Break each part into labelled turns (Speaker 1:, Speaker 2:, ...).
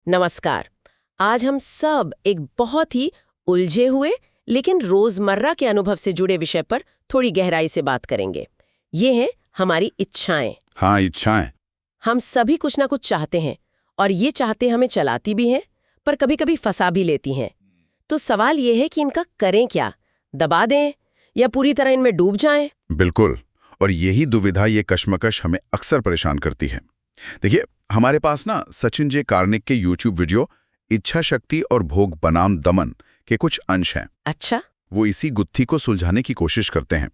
Speaker 1: नमस्कार। आज हम सब एक बहुत ही उलझे हुए लेकिन रोजमर्रा के अनुभव से जुड़े विषय पर थोड़ी गहराई से बात करेंगे। ये हैं हमारी इच्छाएं।
Speaker 2: हाँ, इच्छाएं।
Speaker 1: हम सभी कुछ ना कुछ चाहते हैं और ये चाहते हमें चलाती भी हैं, पर कभी-कभी फंसा भी लेती हैं। तो सवाल ये है कि इनका करें क्या? दबा दें या पूरी तरह इनमें डूब जाएं?
Speaker 2: बिल्कुल। और यही दुविधा, ये कश्मकश हमें अक्सर परेशान करती है। देखिए, हमारे पास ना सचिन जे कार्निक के YouTube वीडियो इच्छा शक्ति और भोग बनाम दमन के कुछ अंश हैं।
Speaker 1: अच्छा।
Speaker 2: वो इसी गुत्थी को सुलझाने की कोशिश करते हैं।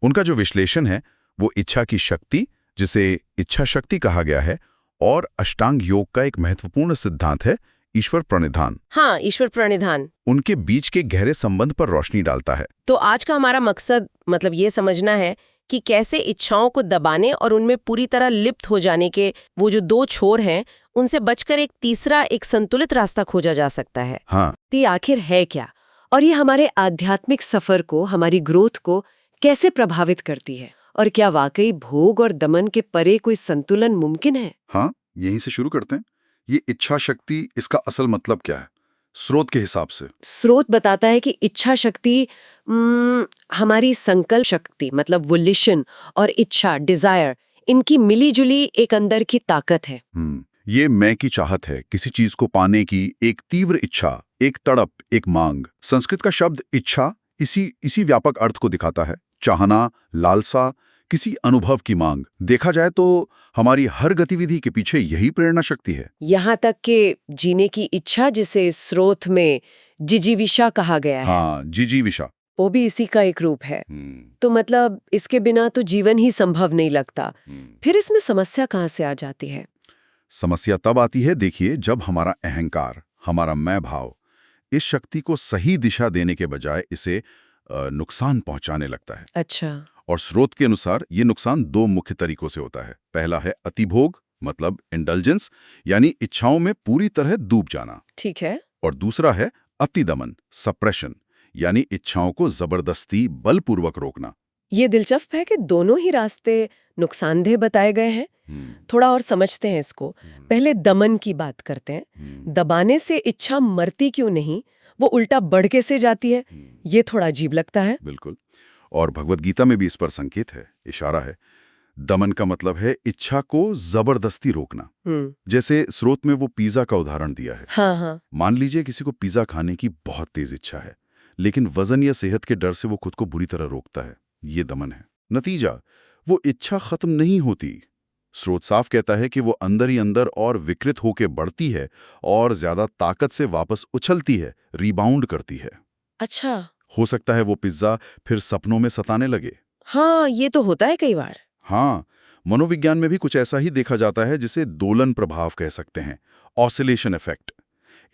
Speaker 2: उनका जो विश्लेषण है वो इच्छा की शक्ति, जिसे इच्छा शक्ति कहा गया है, और अष्टांग योग का एक महत्वपूर्ण सिद्धांत है, ईश्वर प्रणिधान।
Speaker 1: हाँ, ईश्वर प्रणिधान।
Speaker 2: उनके बीच के गहरे संबंध पर रोशनी डालता है।
Speaker 1: तो आज का हमारा मकसद ये समझना है कि कैसे इच्छाओं को दबाने और उनमें पूरी तरह लिप्त हो जाने के वो जो दो छोर हैं, उनसे बचकर एक तीसरा, एक संतुलित रास्ता खोजा जा सकता है।
Speaker 2: हाँ,
Speaker 1: ये आखिर है क्या, और ये हमारे आध्यात्मिक सफर को, हमारी ग्रोथ को कैसे प्रभावित करती है, और क्या वाकई भोग और दमन के परे कोई संतुलन मुमकिन है?
Speaker 2: हाँ, यहीं से शुरू करते हैं। ये इच्छा शक्ति, इसका असल मतलब क्या है स्रोत के हिसाब से?
Speaker 1: स्रोत बताता है कि इच्छा शक्ति हमारी संकल्प शक्ति, वुलिशन, और इच्छा, डिजायर, इनकी मिलीजुली एक अंदर की ताकत है।
Speaker 2: ये मैं की चाहत है, किसी चीज को पाने की एक तीव्र इच्छा, एक तड़प, एक मांग। संस्कृत का शब्द इच्छा इसी व्यापक अर्थ को दिखाता है। चाहना, लालसा, किसी अनुभव की मांग। देखा जाए तो हमारी हर गतिविधि के पीछे यही प्रेरणा शक्ति है।
Speaker 1: यहाँ तक कि जीने की इच्छा, जिसे स्रोत में जिजीविषा कहा गया है,
Speaker 2: हाँ, जिजीविषा,
Speaker 1: वो भी इसी का एक रूप है। तो इसके बिना तो जीवन ही संभव नहीं लगता। फिर इसमें समस्या कहाँ से आ जाती है?
Speaker 2: समस्या तब आती है, देखिए, जब हमारा अहंकार, हमारा मैं भाव इस शक्ति को सही दिशा देने के बजाय इसे नुकसान पहुंचाने लगता है।
Speaker 1: अच्छा।
Speaker 2: और स्रोत के अनुसार ये नुकसान दो मुख्य तरीकों से होता है। पहला है अतिभोग, मतलब इंडल्जेंस, यानी इच्छाओं में पूरी तरह डूब जाना।
Speaker 1: ठीक है।
Speaker 2: और दूसरा है अतिदमन, सप्रेशन, यानी इच्छाओं को जबरदस्ती बलपूर्वक रोकना।
Speaker 1: ये दिलचस्प है कि दोनों ही रास्ते नुकसानदेह बताए गए हैं। थोड़ा और समझते हैं इसको। पहले दमन की बात करते हैं। दबाने से इच्छा मरती क्यों नहीं, वो उल्टा बढ़ कैसे जाती है? ये थोड़ा अजीब लगता है।
Speaker 2: बिल्कुल। और भगवत गीता में भी इस पर संकेत है, इशारा है। दमन का मतलब है इच्छा को जबरदस्ती रोकना। जैसे स्रोत में वो पिज्जा का उदाहरण दिया है।
Speaker 1: हाँ हाँ।
Speaker 2: मान लीजिए किसी को पिज्जा खाने की बहुत तेज इच्छा है, लेकिन वजन या सेहत के डर से वो खुद को बुरी तरह रोकता है। ये दमन है। नतीजा, वो इच्छा खत्म नहीं होती। स्रोत साफ कहता है कि वो अंदर ही अंदर और विकृत होकर बढ़ती है और ज्यादा ताकत से वापस उछलती है, रिबाउंड करती है।
Speaker 1: अच्छा।
Speaker 2: हो सकता है वो पिज्जा फिर सपनों में सताने लगे।
Speaker 1: हाँ, ये तो होता है कई बार।
Speaker 2: हाँ, मनोविज्ञान में भी कुछ ऐसा ही देखा जाता है, जिसे दोलन प्रभाव कह सकते हैं, ऑसिलेशन इफेक्ट।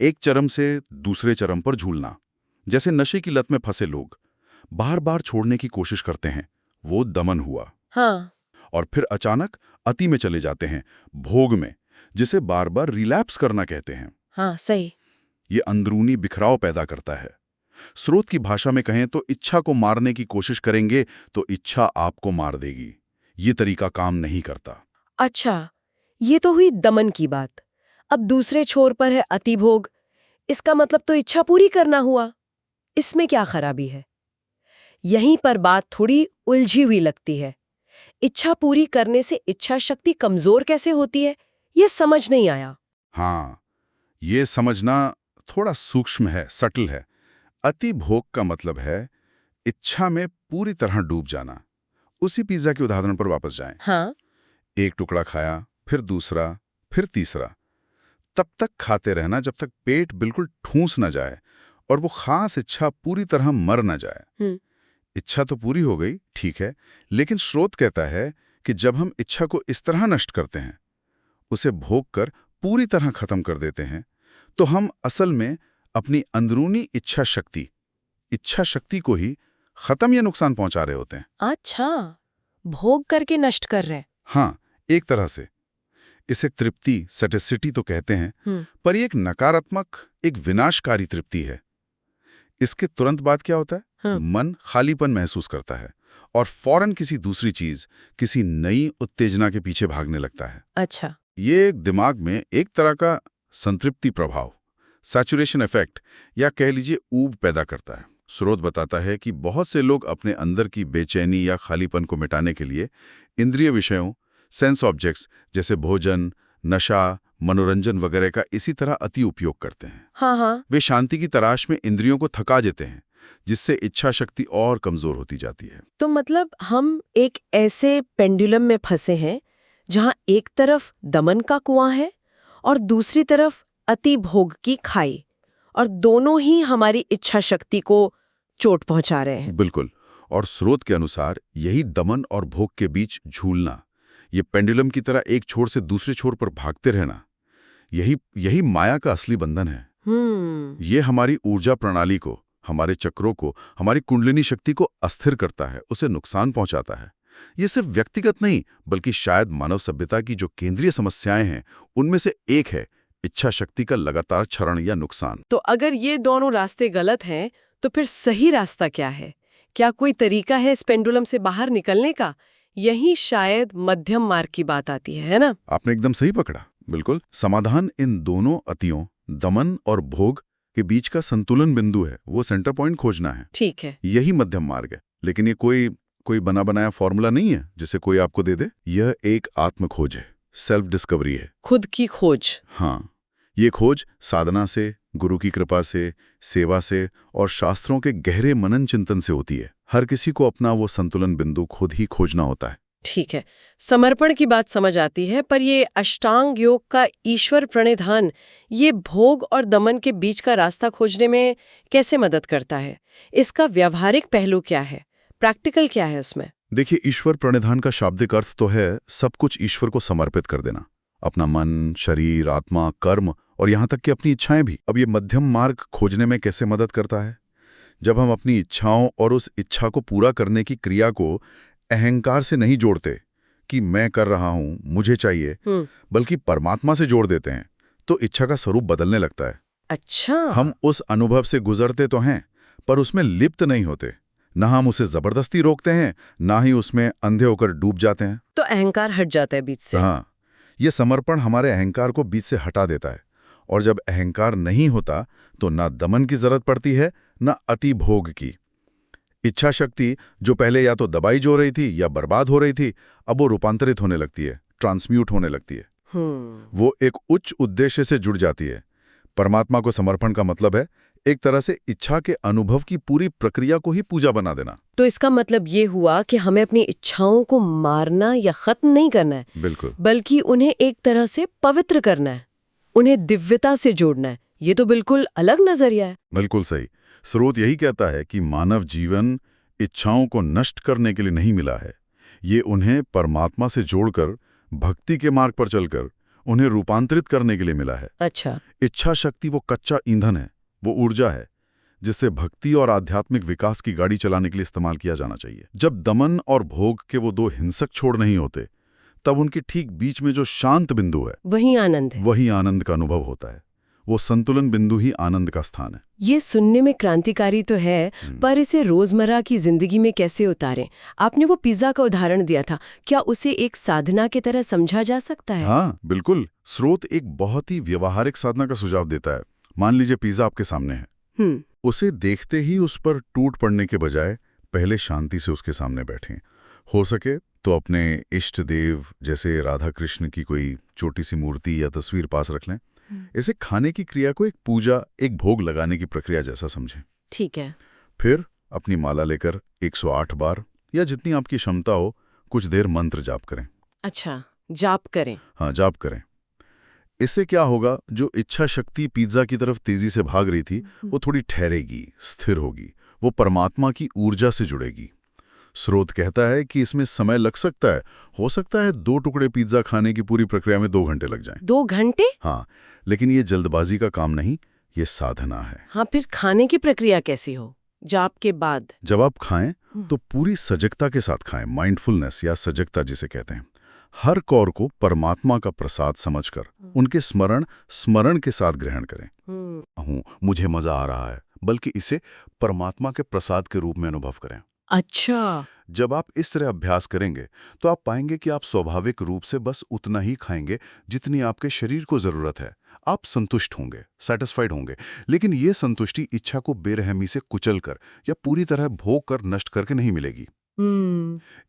Speaker 2: एक चरम से दूसरे चरम पर झूलना। जैसे नशे की लत में फंसे लोग बार बार छोड़ने की कोशिश करते हैं, वो दमन हुआ।
Speaker 1: हाँ।
Speaker 2: और फिर अचानक अति में चले जाते हैं, भोग में, जिसे बार बार रिलैप्स करना कहते हैं।
Speaker 1: हाँ, सही।
Speaker 2: ये अंदरूनी बिखराव पैदा करता है। स्रोत की भाषा में कहें तो इच्छा को मारने की कोशिश करेंगे तो इच्छा आपको मार देगी। ये तरीका काम नहीं करता।
Speaker 1: अच्छा, ये तो हुई दमन की बात। अब दूसरे छोर पर है अतिभोग। इसका मतलब तो इच्छा पूरी करना हुआ। इसमें क्या खराबी है? यहीं पर बात थोड़ी उलझी हुई लगती है। इच्छा पूरी करने से इच्छा शक्ति कमजोर कैसे होती है, ये समझ नहीं आया।
Speaker 2: हाँ, ये समझना थोड़ा सूक्ष्म है, सटल है। अति भोग का मतलब है इच्छा में पूरी तरह डूब जाना। उसी पिज्जा के उदाहरण पर वापस जाएं।
Speaker 1: हाँ।
Speaker 2: एक टुकड़ा खाया, फिर दूसरा, फिर तीसरा। तब तक खाते रहना जब तक पेट बिल्कुल ठूंस न जाए और वो खास इच्छा पूरी तरह मर न जाए। इच्छा तो पूरी हो गई, ठीक है, लेकिन स्रोत कहता है कि जब हम इच्छा को इस तरह नष्ट करते हैं, उसे भोग कर पूरी तरह खत्म कर देते हैं, तो हम असल में अपनी अंदरूनी इच्छा शक्ति को ही खत्म या नुकसान पहुंचा रहे होते हैं।
Speaker 1: अच्छा, भोग करके नष्ट कर रहे।
Speaker 2: हाँ, एक तरह से। इसे तृप्ति, सैटिस्फैक्शन तो कहते हैं, पर ये एक नकारात्मक, एक विनाशकारी तृप्ति है। इसके तुरंत बाद क्या होता है? मन खालीपन महसूस करता है और फौरन किसी दूसरी चीज, किसी नई उत्तेजना के पीछे भागने लगता है।
Speaker 1: अच्छा।
Speaker 2: ये दिमाग में एक तरह का संतृप्ति प्रभाव, सैचुरेशन इफेक्ट या कह लीजिए ऊब पैदा करता है। स्रोत बताता है कि बहुत से लोग अपने अंदर की बेचैनी या खालीपन को मिटाने के लिए इंद्रिय विषयों, सेंस ऑब्जेक्ट्स जैसे भोजन, नशा, मनोरंजन वगैरह का इसी तरह अति उपयोग करते हैं।
Speaker 1: हाँ।
Speaker 2: वे शांति की तलाश में इंद्रियों को थका देते हैं, जिससे इच्छा शक्ति और कमजोर होती जाती है।
Speaker 1: तो मतलब हम एक ऐसे पेंडुलम में फंसे हैं जहां एक तरफ दमन का कुआं है और दूसरी तरफ अति भोग की खाई, और दोनों ही हमारी इच्छा शक्ति को चोट पहुंचा रहे हैं।
Speaker 2: बिल्कुल। और स्रोत के अनुसार यही दमन और भोग के बीच झूलना, ये पेंडुलम की तरह एक छोर से दूसरे छोर पर भागते रहना, यही माया का असली बंधन है। ये हमारी ऊर्जा प्रणाली को, हमारे चक्रों को, हमारी कुंडलिनी शक्ति को अस्थिर करता है, उसे नुकसान पहुंचाता है। ये सिर्फ व्यक्तिगत नहीं, बल्कि शायद मानव सभ्यता की जो केंद्रीय समस्याएं हैं उनमें से एक है इच्छा शक्ति का लगातार क्षरण या नुकसान।
Speaker 1: तो अगर ये दोनों रास्ते गलत हैं, तो फिर सही रास्ता क्या है? क्या कोई तरीका है इस पेंडुलम से बाहर निकलने का? यही शायद मध्यम मार्ग की बात आती है ना?
Speaker 2: आपने एकदम सही पकड़ा। बिल्कुल, समाधान इन दोनों अतियों, दमन और भोग के बीच का संतुलन बिंदु है, वो सेंटर पॉइंट खोजना है।
Speaker 1: ठीक है।
Speaker 2: यही मध्यम मार्ग है। लेकिन ये कोई बना बनाया फॉर्मूला नहीं है जिसे कोई आपको दे दे। यह एक आत्म खोज है, सेल्फ डिस्कवरी है,
Speaker 1: खुद की खोज।
Speaker 2: हाँ, ये खोज साधना से, गुरु की कृपा से, सेवा से और शास्त्रों के गहरे मनन चिंतन से होती है। हर किसी को अपना वो संतुलन बिंदु खुद ही खोजना होता है।
Speaker 1: ठीक है, समर्पण की बात समझ आती है, पर ये अष्टांग योग का ईश्वर प्रणिधान ये भोग और दमन के बीच का रास्ता खोजने में कैसे मदद करता है? इसका व्यावहारिक पहलू क्या है? प्रैक्टिकल क्या है उसमें?
Speaker 2: देखिए, ईश्वर प्रणिधान का शाब्दिक अर्थ तो है सब कुछ ईश्वर को समर्पित कर देना, अपना मन, शरीर, आत्मा, कर्म और यहाँ तक कि अपनी इच्छाएं भी। अब ये मध्यम मार्ग खोजने में कैसे मदद करता है? जब हम अपनी इच्छाओं और उस इच्छा को पूरा करने की क्रिया को अहंकार से नहीं जोड़ते कि मैं कर रहा हूं, मुझे चाहिए, बल्कि परमात्मा से जोड़ देते हैं, तो इच्छा का स्वरूप बदलने लगता है।
Speaker 1: अच्छा।
Speaker 2: हम उस अनुभव से गुजरते तो हैं, पर उसमें लिप्त नहीं होते। ना हम उसे जबरदस्ती रोकते हैं, ना ही उसमें अंधे होकर डूब जाते हैं।
Speaker 1: तो अहंकार हट जाता है बीच से।
Speaker 2: हाँ, ये समर्पण हमारे अहंकार को बीच से हटा देता है। और जब अहंकार नहीं होता तो ना दमन की जरूरत पड़ती है, ना अति भोग की। इच्छा शक्ति जो पहले या तो दबाई जो रही थी या बर्बाद हो रही थी, अब वो रूपांतरित होने लगती है, ट्रांसम्यूट होने लगती है। वो एक उच्च उद्देश्य से जुड़ जाती है। परमात्मा को समर्पण का मतलब है एक तरह से इच्छा के अनुभव की पूरी प्रक्रिया को ही पूजा बना देना।
Speaker 1: तो इसका मतलब ये हुआ कि हमें अपनी इच्छाओं को मारना या खत्म नहीं करना है,
Speaker 2: बिल्कुल,
Speaker 1: बल्कि उन्हें एक तरह से पवित्र करना है, उन्हें दिव्यता से जोड़ना है। ये तो बिल्कुल अलग नजरिया है।
Speaker 2: बिल्कुल सही। स्रोत यही कहता है कि मानव जीवन इच्छाओं को नष्ट करने के लिए नहीं मिला है, ये उन्हें परमात्मा से जोड़कर, भक्ति के मार्ग पर चलकर उन्हें रूपांतरित करने के लिए मिला है।
Speaker 1: अच्छा।
Speaker 2: इच्छा शक्ति वो कच्चा ईंधन है, वो ऊर्जा है जिससे भक्ति और आध्यात्मिक विकास की गाड़ी चलाने के लिए इस्तेमाल किया जाना चाहिए। जब दमन और भोग के वो दो हिंसक छोड़ नहीं होते, तब उनके ठीक बीच में जो शांत बिंदु है,
Speaker 1: वही आनंद है।
Speaker 2: वही आनंद का अनुभव होता है। वो संतुलन बिंदु ही आनंद का स्थान है।
Speaker 1: ये सुनने में क्रांतिकारी तो है, पर इसे रोजमर्रा की जिंदगी में कैसे उतारें? आपने वो पिज्जा का उदाहरण दिया था, क्या उसे एक साधना की तरह समझा जा सकता है?
Speaker 2: हाँ, बिल्कुल। स्रोत एक बहुत ही व्यवहारिक साधना का सुझाव देता है। मान लीजिए पिज्जा आपके सामने है, उसे देखते ही उस पर टूट पड़ने के बजाय पहले शांति से उसके सामने बैठें। हो सके तो अपने इष्ट देव जैसे राधा कृष्ण की कोई छोटी सी मूर्ति या तस्वीर पास रख लें। इसे खाने की क्रिया को एक पूजा, एक भोग लगाने की प्रक्रिया जैसा समझें।
Speaker 1: ठीक है।
Speaker 2: फिर अपनी माला लेकर 108 बार या जितनी आपकी क्षमता हो कुछ देर मंत्र जाप करें।
Speaker 1: अच्छा, जाप करें।
Speaker 2: हाँ, जाप करें। इससे क्या होगा, जो इच्छा शक्ति पिज्जा की तरफ तेजी से भाग रही थी वो थोड़ी ठहरेगी, स्थिर होगी, वो परमात्मा की ऊर्जा से जुड़ेगी। स्रोत कहता है कि इसमें समय लग सकता है, हो सकता है 2 टुकड़े पिज्जा खाने की पूरी प्रक्रिया में 2 घंटे लग जाएं।
Speaker 1: 2 घंटे?
Speaker 2: हाँ, लेकिन ये जल्दबाजी का काम नहीं, ये साधना है।
Speaker 1: हाँ, फिर खाने की प्रक्रिया कैसी हो? जाप के बाद?
Speaker 2: जब आप खाएं तो पूरी सजगता के साथ खाएं, माइंडफुलनेस या सजगता जिसे कहते हैं। हर कौर को परमात्मा का प्रसाद समझकर उनके स्मरण के साथ ग्रहण करें। मुझे मजा आ रहा है, बल्कि इसे परमात्मा के प्रसाद के रूप में अनुभव करें।
Speaker 1: अच्छा।
Speaker 2: जब आप इस तरह अभ्यास करेंगे तो आप पाएंगे कि आप स्वाभाविक रूप से बस उतना ही खाएंगे जितनी आपके शरीर को जरूरत है। आप संतुष्ट होंगे, सेटिस्फाइड होंगे। लेकिन ये संतुष्टि इच्छा को बेरहमी से कुचल कर या पूरी तरह भोग कर नष्ट करके नहीं मिलेगी।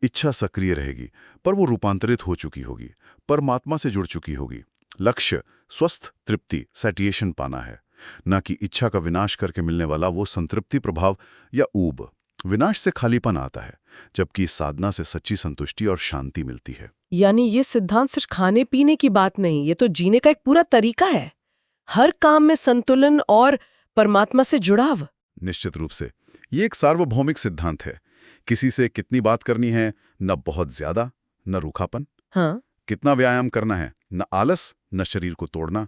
Speaker 2: इच्छा सक्रिय रहेगी, पर वो रूपांतरित हो चुकी होगी, परमात्मा से जुड़ चुकी होगी। लक्ष्य स्वस्थ तृप्ति, सैटिएशन पाना है, न कि इच्छा का विनाश करके मिलने वाला वो संतृप्ति प्रभाव या ऊब। विनाश से खालीपन आता है, जबकि इस साधना से सच्ची संतुष्टि और शांति मिलती है।
Speaker 1: यानी ये सिद्धांत सिर्फ खाने पीने की बात नहीं, ये तो जीने का एक पूरा तरीका है। हर काम में संतुलन और परमात्मा से जुड़ाव।
Speaker 2: निश्चित रूप से ये एक सार्वभौमिक सिद्धांत है। किसी से कितनी बात करनी है, न बहुत ज्यादा न रूखापन।
Speaker 1: हाँ।
Speaker 2: कितना व्यायाम करना है, न आलस न शरीर को तोड़ना।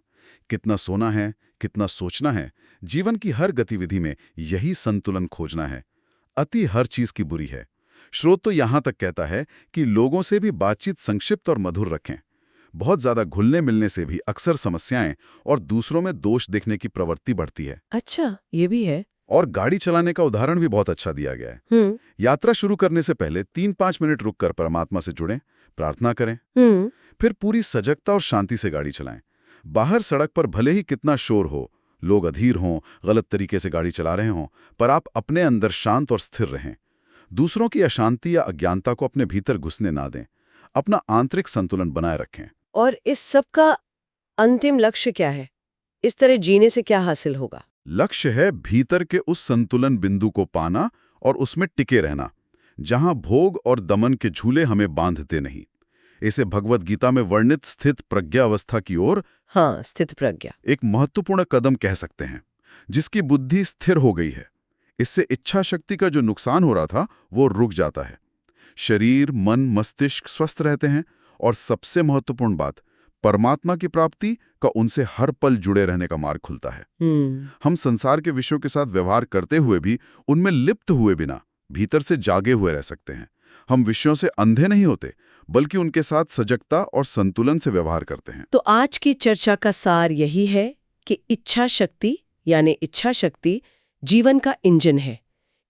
Speaker 2: कितना सोना है, कितना सोचना है। जीवन की हर गतिविधि में यही संतुलन खोजना है। अति हर चीज की बुरी है। श्रोत तो यहां तक कहता है कि लोगों से भी बातचीत संक्षिप्त और मधुर रखें। बहुत ज्यादा घुलने मिलने से भी अक्सर समस्याएं और दूसरों में दोष देखने की प्रवृत्ति बढ़ती है।
Speaker 1: अच्छा, ये भी है।
Speaker 2: और गाड़ी चलाने का उदाहरण भी बहुत अच्छा दिया गया है। यात्रा शुरू करने से पहले 3-5 मिनट रुककर परमात्मा से जुड़ें, प्रार्थना करें, फिर पूरी सजगता और शांति से गाड़ी चलाएं। बाहर सड़क पर भले ही कितना शोर हो, लोग अधीर हों, गलत तरीके से गाड़ी चला रहे हों, पर आप अपने अंदर शांत और स्थिर रहें। दूसरों की अशांति या अज्ञानता को अपने भीतर घुसने ना दें। अपना आंतरिक संतुलन बनाए रखें।
Speaker 1: और इस सब का अंतिम लक्ष्य क्या है? इस तरह जीने से क्या हासिल होगा?
Speaker 2: लक्ष्य है भीतर के उस संतुलन बिंदु को पाना और उसमें टिके रहना, जहां भोग और दमन के झूले हमें बांधते नहीं। इसे भगवद गीता में वर्णित स्थित प्रज्ञा अवस्था की ओर,
Speaker 1: हाँ, स्थित प्रज्ञा,
Speaker 2: एक महत्वपूर्ण कदम कह सकते हैं, जिसकी बुद्धि स्थिर हो गई है। इससे इच्छा शक्ति का जो नुकसान हो रहा था वो रुक जाता है। शरीर, मन, मस्तिष्क स्वस्थ रहते हैं और सबसे महत्वपूर्ण बात, परमात्मा की प्राप्ति का उनसे हर पल जुड़े रहने का मार्ग खुलता है। हम संसार के विषयों के साथ व्यवहार करते हुए भी उनमें लिप्त हुए बिना भीतर से जागे हुए रह सकते हैं। हम विषयों से अंधे नहीं होते, बल्कि उनके साथ सजगता और संतुलन से व्यवहार करते हैं।
Speaker 1: तो आज की चर्चा का सार यही है कि इच्छा शक्ति यानी इच्छा शक्ति जीवन का इंजन है।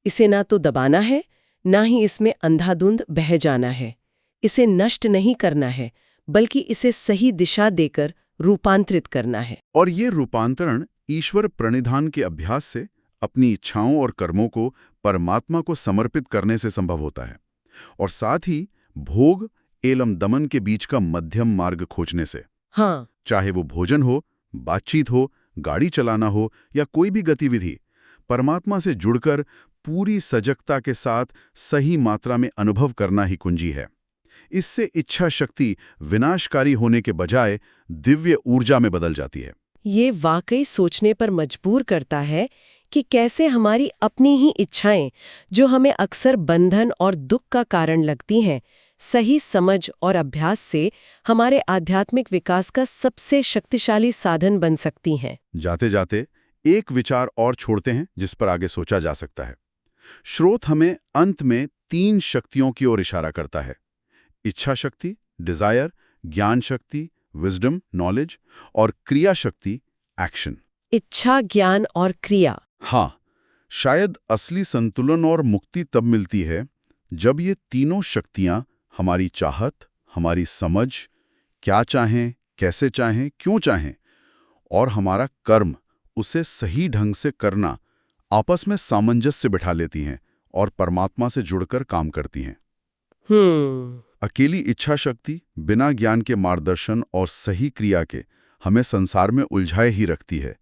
Speaker 1: इसे ना तो दबाना है, ना ही इसमें अंधाधुंध बह जाना है। इसे नष्ट नहीं करना है, बल्कि इसे सही दिशा देकर रूपांतरित करना है।
Speaker 2: और ये रूपांतरण ईश्वर प्रणिधान के अभ्यास से, अपनी इच्छाओं और कर्मों को परमात्मा को समर्पित करने से संभव होता है, और साथ ही भोग एवं दमन के बीच का मध्यम मार्ग खोजने से।
Speaker 1: हाँ।
Speaker 2: चाहे वो भोजन हो, बातचीत हो, गाड़ी चलाना हो या कोई भी गतिविधि, परमात्मा से जुड़कर पूरी सजगता के साथ सही मात्रा में अनुभव करना ही कुंजी है। इससे इच्छा शक्ति विनाशकारी होने के बजाय दिव्य ऊर्जा में बदल जाती है।
Speaker 1: ये वाकई सोचने पर मजबूर करता है कि कैसे हमारी अपनी ही इच्छाएं, जो हमें अक्सर बंधन और दुख का कारण लगती हैं, सही समझ और अभ्यास से हमारे आध्यात्मिक विकास का सबसे शक्तिशाली साधन बन सकती हैं।
Speaker 2: जाते जाते एक विचार और छोड़ते हैं जिस पर आगे सोचा जा सकता है। श्रोत हमें अंत में 3 शक्तियों की ओर इशारा करता है: इच्छा शक्ति, डिजायर, ज्ञान शक्ति, विजडम, नॉलेज, और क्रिया शक्ति, एक्शन।
Speaker 1: इच्छा, ज्ञान और क्रिया।
Speaker 2: हाँ, शायद असली संतुलन और मुक्ति तब मिलती है जब ये तीनों शक्तियां, हमारी चाहत, हमारी समझ, क्या चाहें, कैसे चाहें, क्यों चाहें, और हमारा कर्म, उसे सही ढंग से करना, आपस में सामंजस्य बिठा लेती हैं और परमात्मा से जुड़कर काम करती हैं। अकेली इच्छा शक्ति बिना ज्ञान के मार्गदर्शन और सही क्रिया के हमें संसार में उलझाए ही रखती है।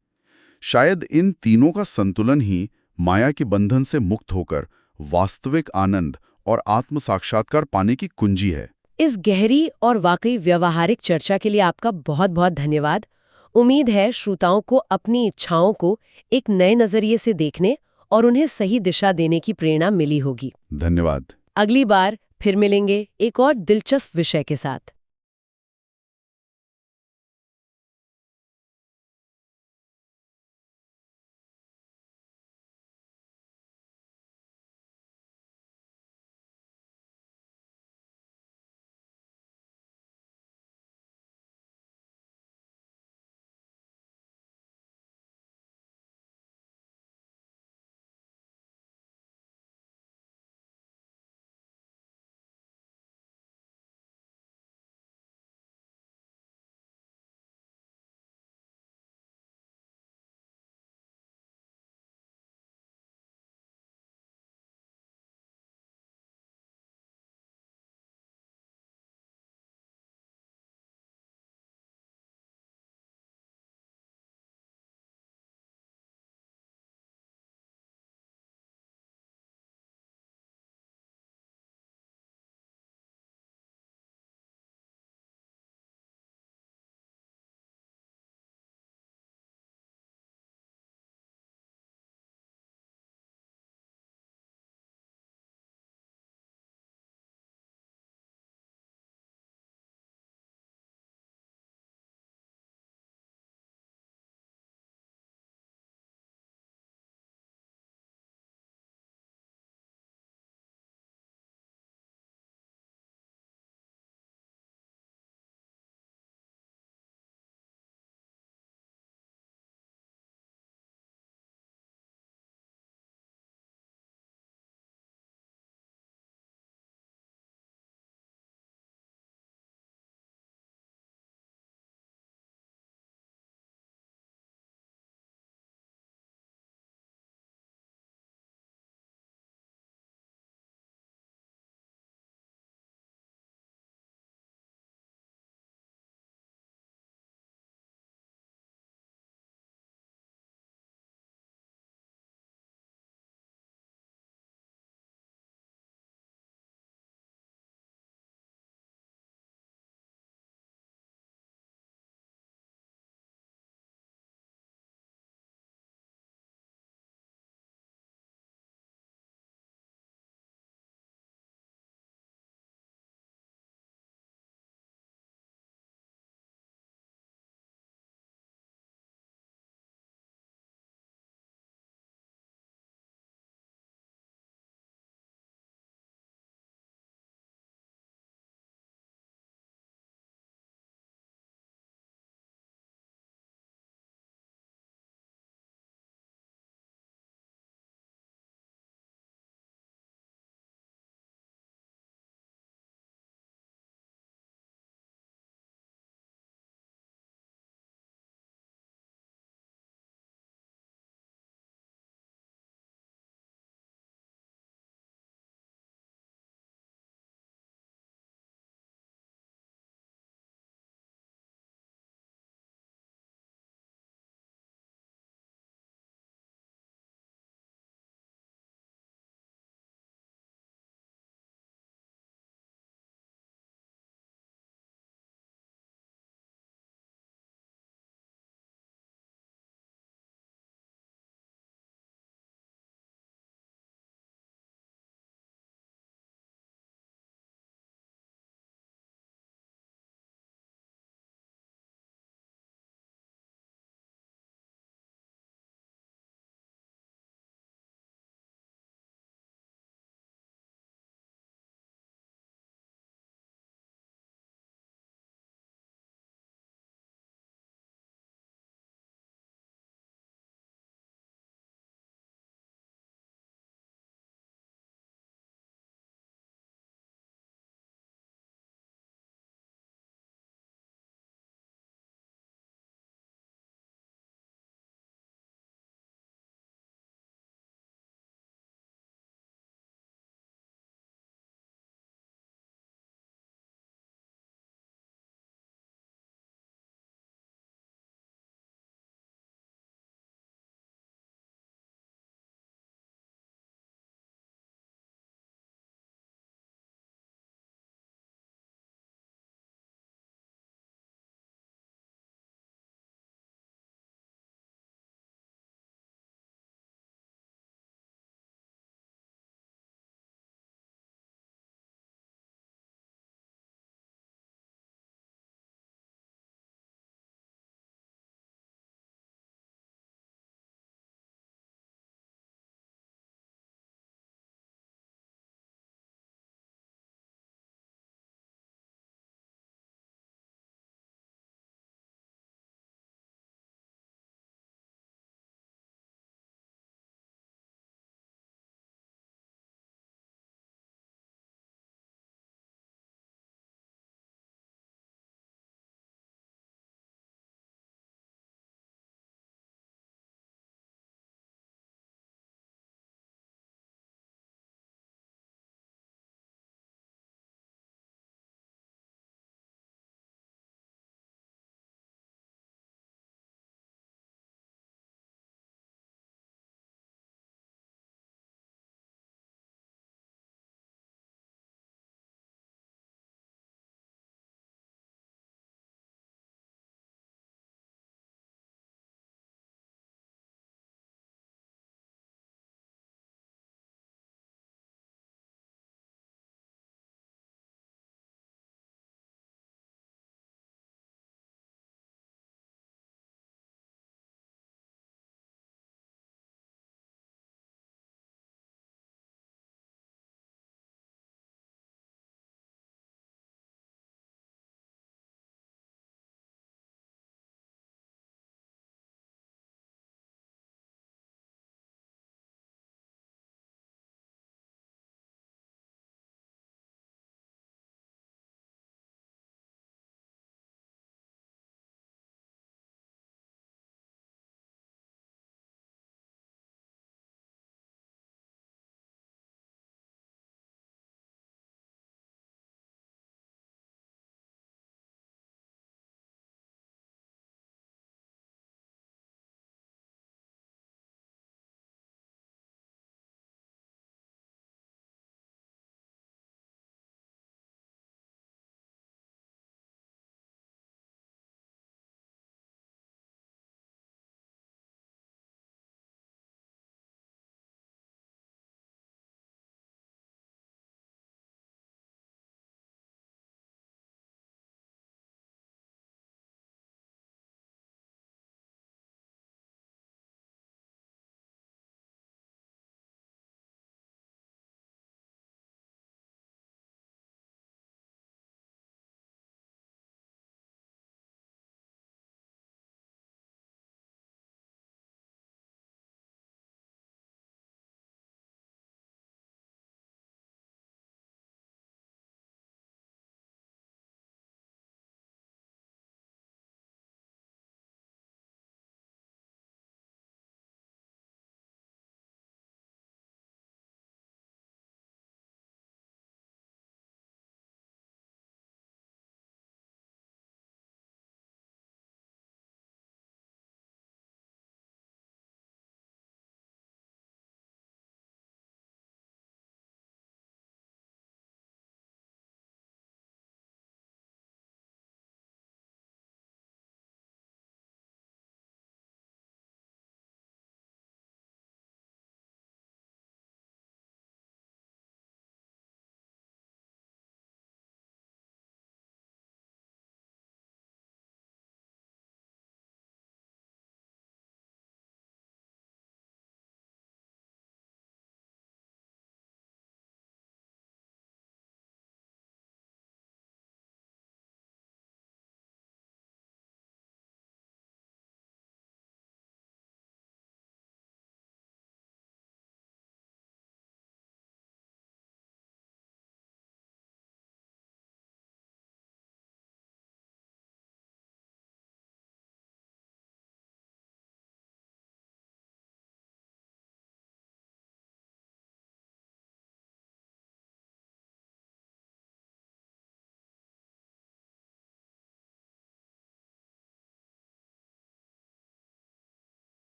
Speaker 2: शायद इन तीनों का संतुलन ही माया के बंधन से मुक्त होकर वास्तविक आनंद और आत्म साक्षात्कार पाने की कुंजी है।
Speaker 1: इस गहरी और वाकई व्यवहारिक चर्चा के लिए आपका बहुत बहुत धन्यवाद। उम्मीद है श्रोताओं को अपनी इच्छाओं को एक नए नजरिए से देखने और उन्हें सही दिशा देने की प्रेरणा मिली होगी।
Speaker 2: धन्यवाद।
Speaker 1: अगली बार फिर मिलेंगे एक और दिलचस्प विषय के साथ।